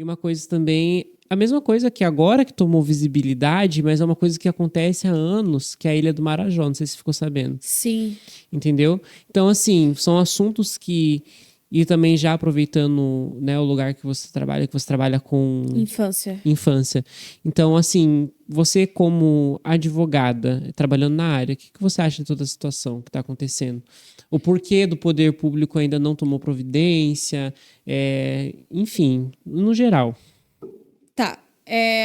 E uma coisa também, a mesma coisa que agora que tomou visibilidade, mas é uma coisa que acontece há anos, que é a Ilha do Marajó, não sei se você ficou sabendo. Sim. Entendeu? Então, assim, são assuntos que. E também já aproveitando, né, o lugar que você trabalha com Infância. infância. Então, assim, você como advogada, trabalhando na área, o que você acha de toda a situação que está acontecendo? O porquê do poder público ainda não tomou providência, enfim, no geral. Tá.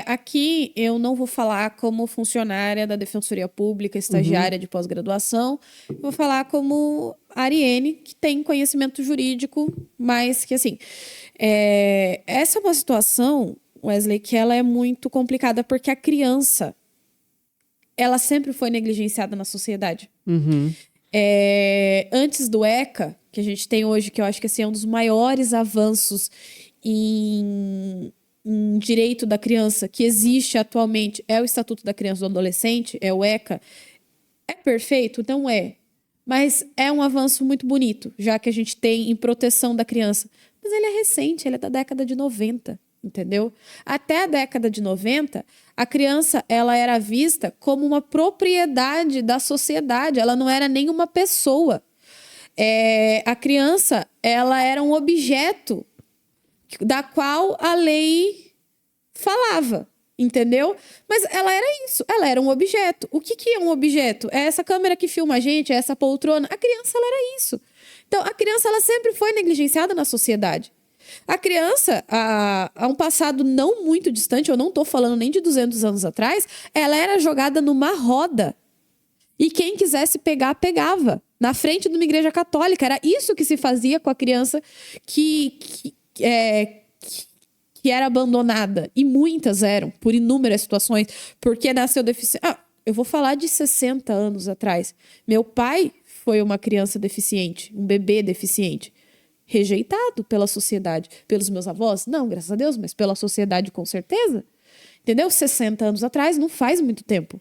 Aqui eu não vou falar como funcionária da Defensoria Pública, Uhum, estagiária de pós-graduação. Eu vou falar como Ariene, que tem conhecimento jurídico, mas que, assim, essa é uma situação, Wesley, que ela é muito complicada porque a criança, ela sempre foi negligenciada na sociedade. uhum, Antes do ECA, que a gente tem hoje, que eu acho que assim, é um dos maiores avanços em direito da criança que existe atualmente, é o Estatuto da Criança e do Adolescente, é o ECA. É perfeito? Não é. Mas é um avanço muito bonito, já que a gente tem em proteção da criança. Mas ele é recente, ele é da década de 90, entendeu? Até a década de 90, a criança ela era vista como uma propriedade da sociedade, ela não era nem uma pessoa. A criança ela era um objeto da qual a lei falava, entendeu? Mas ela era isso, ela era um objeto. O que é um objeto? É essa câmera que filma a gente, é essa poltrona. A criança, ela era isso. Então, a criança, ela sempre foi negligenciada na sociedade. A criança, há um passado não muito distante, eu não estou falando nem de 200 anos atrás, ela era jogada numa roda. E quem quisesse pegar, pegava. Na frente de uma igreja católica. Era isso que se fazia com a criança que era abandonada. E muitas eram, por inúmeras situações. Porque nasceu deficiente. Eu vou falar de 60 anos atrás. Meu pai foi uma criança deficiente, um bebê deficiente. Rejeitado pela sociedade. Pelos meus avós? Não, graças a Deus, mas pela sociedade com certeza. Entendeu? 60 anos atrás não faz muito tempo.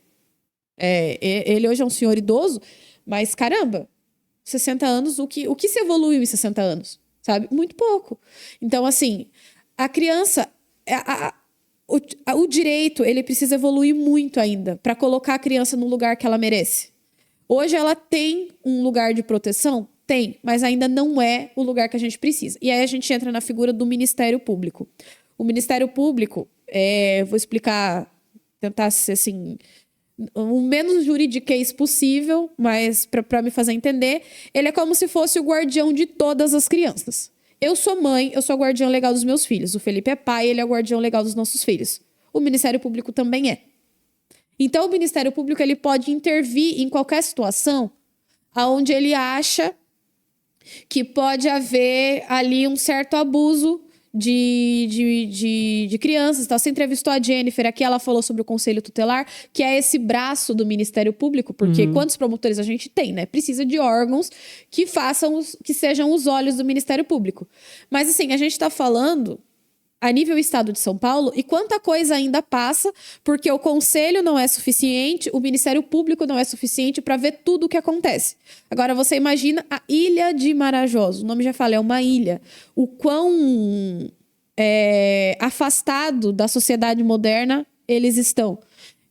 Ele hoje é um senhor idoso, mas caramba, 60 anos, o que se evoluiu em 60 anos? Sabe? Muito pouco. Então, assim, a criança, o direito, ele precisa evoluir muito ainda para colocar a criança no lugar que ela merece. Hoje ela tem um lugar de proteção? Tem, mas ainda não é o lugar que a gente precisa. E aí a gente entra na figura do Ministério Público. O Ministério Público, vou explicar, tentar ser assim, o menos juridiquês possível, mas para me fazer entender, ele é como se fosse o guardião de todas as crianças. Eu sou mãe, eu sou a guardiã legal dos meus filhos. O Felipe é pai, ele é o guardião legal dos nossos filhos. O Ministério Público também é. Então, o Ministério Público ele pode intervir em qualquer situação onde ele acha que pode haver ali um certo abuso de crianças. Tá? Você entrevistou a Jennifer aqui, ela falou sobre o Conselho Tutelar, que é esse braço do Ministério Público, porque quantos promotores a gente tem, né? Precisa de órgãos que que sejam os olhos do Ministério Público. Mas assim, a gente tá falando a nível Estado de São Paulo, e quanta coisa ainda passa, porque o Conselho não é suficiente, o Ministério Público não é suficiente para ver tudo o que acontece. Agora, você imagina a Ilha de Marajós, o nome já fala, é uma ilha. O quão afastado da sociedade moderna eles estão.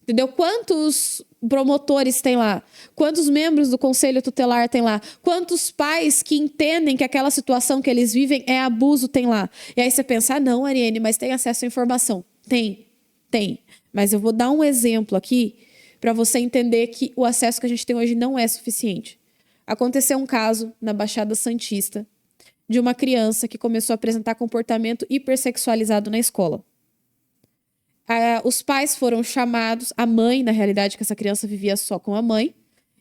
Entendeu? Quantos promotores tem lá? Quantos membros do Conselho Tutelar tem lá? Quantos pais que entendem que aquela situação que eles vivem é abuso tem lá? E aí você pensa, não, Ariane, mas tem acesso à informação. Tem. Mas eu vou dar um exemplo aqui para você entender que o acesso que a gente tem hoje não é suficiente. Aconteceu um caso na Baixada Santista de uma criança que começou a apresentar comportamento hipersexualizado na escola. Os pais foram chamados, a mãe, na realidade, que essa criança vivia só com a mãe,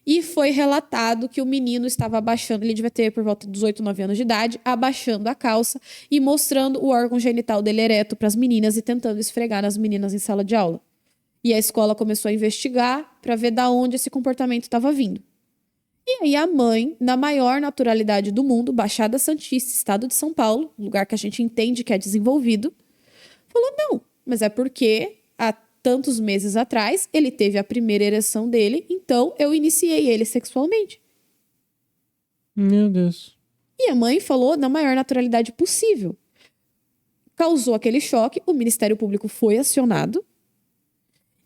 e foi relatado que o menino estava abaixando, ele devia ter por volta dos 8, 9 anos de idade, abaixando a calça e mostrando o órgão genital dele ereto para as meninas e tentando esfregar nas meninas em sala de aula. E a escola começou a investigar para ver de onde esse comportamento estava vindo. E aí a mãe, na maior naturalidade do mundo, Baixada Santista, estado de São Paulo, lugar que a gente entende que é desenvolvido, falou, não, mas é porque há tantos meses atrás ele teve a primeira ereção dele, então eu iniciei ele sexualmente. Meu Deus. E a mãe falou na maior naturalidade possível. causou aquele choque, o Ministério Público foi acionado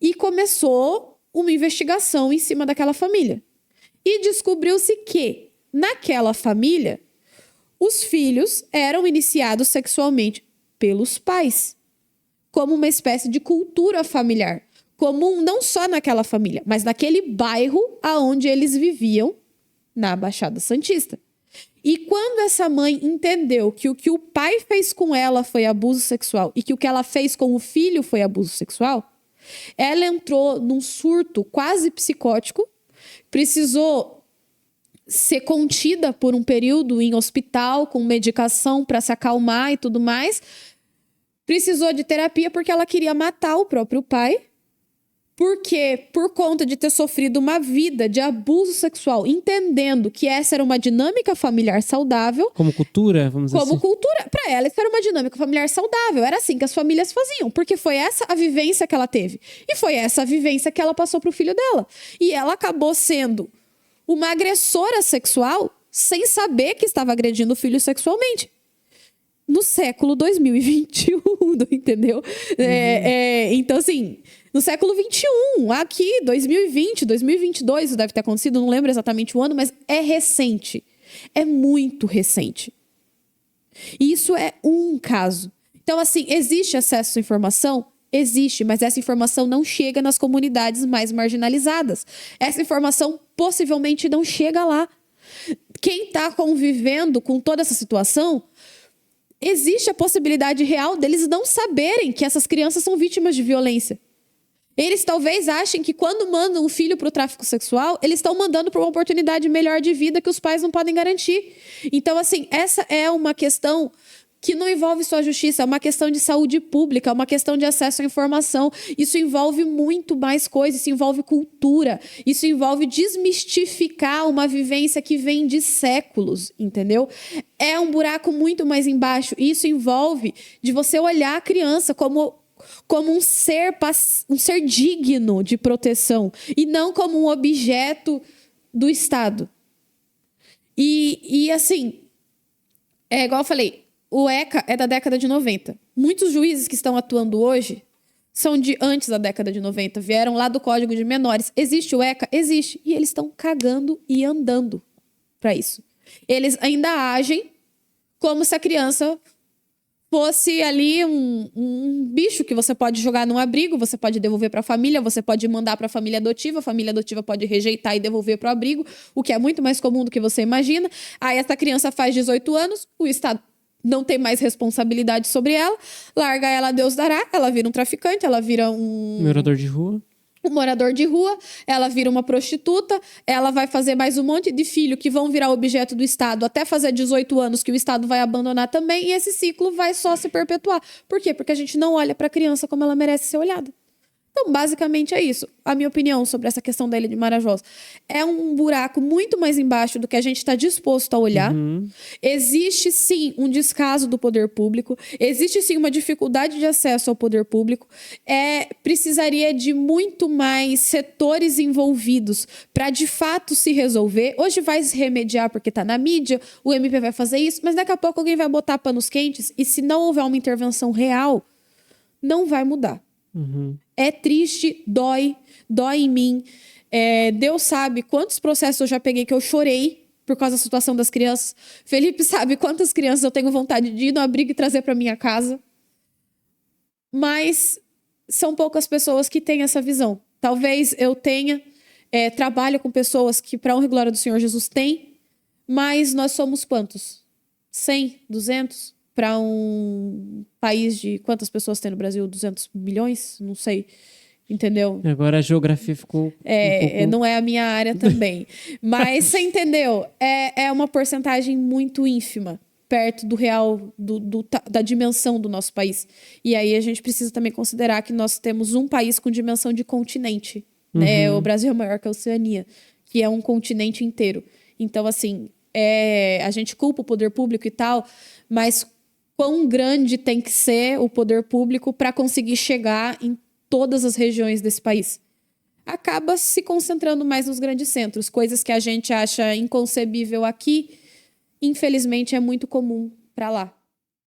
e começou uma investigação em cima daquela família. E descobriu-se que, naquela família, os filhos eram iniciados sexualmente pelos pais, como uma espécie de cultura familiar, comum não só naquela família, mas naquele bairro aonde eles viviam, na Baixada Santista. E quando essa mãe entendeu que o que o pai fez com ela foi abuso sexual e que o que ela fez com o filho foi abuso sexual, ela entrou num surto quase psicótico, precisou ser contida por um período em hospital com medicação para se acalmar e tudo mais. Precisou de terapia porque ela queria matar o próprio pai. Porque, por conta de ter sofrido uma vida de abuso sexual, entendendo que essa era uma dinâmica familiar saudável. Como cultura, vamos dizer assim. Como cultura, para ela, isso era uma dinâmica familiar saudável. Era assim que as famílias faziam, porque foi essa a vivência que ela teve. E foi essa a vivência que ela passou pro filho dela. E ela acabou sendo uma agressora sexual sem saber que estava agredindo o filho sexualmente. No século 2021, entendeu? Então, assim, no século 21, aqui, 2020, 2022, isso deve ter acontecido, não lembro exatamente o ano, mas é recente. É muito recente. E isso é um caso. Então, assim, existe acesso à informação? Existe, mas essa informação não chega nas comunidades mais marginalizadas. Essa informação possivelmente não chega lá. Quem está convivendo com toda essa situação, existe a possibilidade real deles não saberem que essas crianças são vítimas de violência. Eles talvez achem que quando mandam um filho para o tráfico sexual, eles estão mandando para uma oportunidade melhor de vida que os pais não podem garantir. Então, assim, essa é uma questão que não envolve só a justiça, é uma questão de saúde pública, é uma questão de acesso à informação. Isso envolve muito mais coisas, isso envolve cultura, isso envolve desmistificar uma vivência que vem de séculos, entendeu? É um buraco muito mais embaixo. Isso envolve de você olhar a criança como um ser digno de proteção e não como um objeto do Estado. E assim, é igual eu falei, o ECA é da década de 90. Muitos juízes que estão atuando hoje são de antes da década de 90, vieram lá do Código de Menores. Existe o ECA? Existe. E eles estão cagando e andando para isso. Eles ainda agem como se a criança fosse ali um bicho que você pode jogar num abrigo, você pode devolver para a família, você pode mandar para a família adotiva pode rejeitar e devolver para o abrigo, o que é muito mais comum do que você imagina. Aí essa criança faz 18 anos, o Estado não tem mais responsabilidade sobre ela, larga ela, Deus dará, ela vira um traficante, ela vira um morador de rua. Um morador de rua, ela vira uma prostituta, ela vai fazer mais um monte de filho que vão virar objeto do Estado até fazer 18 anos, que o Estado vai abandonar também, e esse ciclo vai só se perpetuar. Por quê? Porque a gente não olha para a criança como ela merece ser olhada. Então, basicamente é isso. A minha opinião sobre essa questão da Ilha de Marajós é um buraco muito mais embaixo do que a gente está disposto a olhar. Existe, sim, um descaso do poder público. Existe, sim, uma dificuldade de acesso ao poder público. Precisaria de muito mais setores envolvidos para, de fato, se resolver. Hoje vai se remediar porque está na mídia, o MP vai fazer isso, mas daqui a pouco alguém vai botar panos quentes e, se não houver uma intervenção real, não vai mudar. É triste, dói em mim. Deus sabe quantos processos eu já peguei que eu chorei por causa da situação das crianças. Felipe sabe quantas crianças eu tenho vontade de ir no abrigo e trazer para minha casa. Mas são poucas pessoas que têm essa visão. Talvez eu tenha, trabalho com pessoas que, para a honra e glória do Senhor Jesus, têm, mas nós somos quantos? 100? 200? Para um país de quantas pessoas tem no Brasil? 200 milhões? Não sei. Entendeu? Agora a geografia ficou não é a minha área também. Mas você entendeu? É uma porcentagem muito ínfima, perto do real, da dimensão do nosso país. E aí a gente precisa também considerar que nós temos um país com dimensão de continente. Né? O Brasil é maior que a Oceania, que é um continente inteiro. Então, assim, a gente culpa o poder público e tal, mas quão grande tem que ser o poder público para conseguir chegar em todas as regiões desse país? Acaba se concentrando mais nos grandes centros. Coisas que a gente acha inconcebível aqui, infelizmente, é muito comum para lá.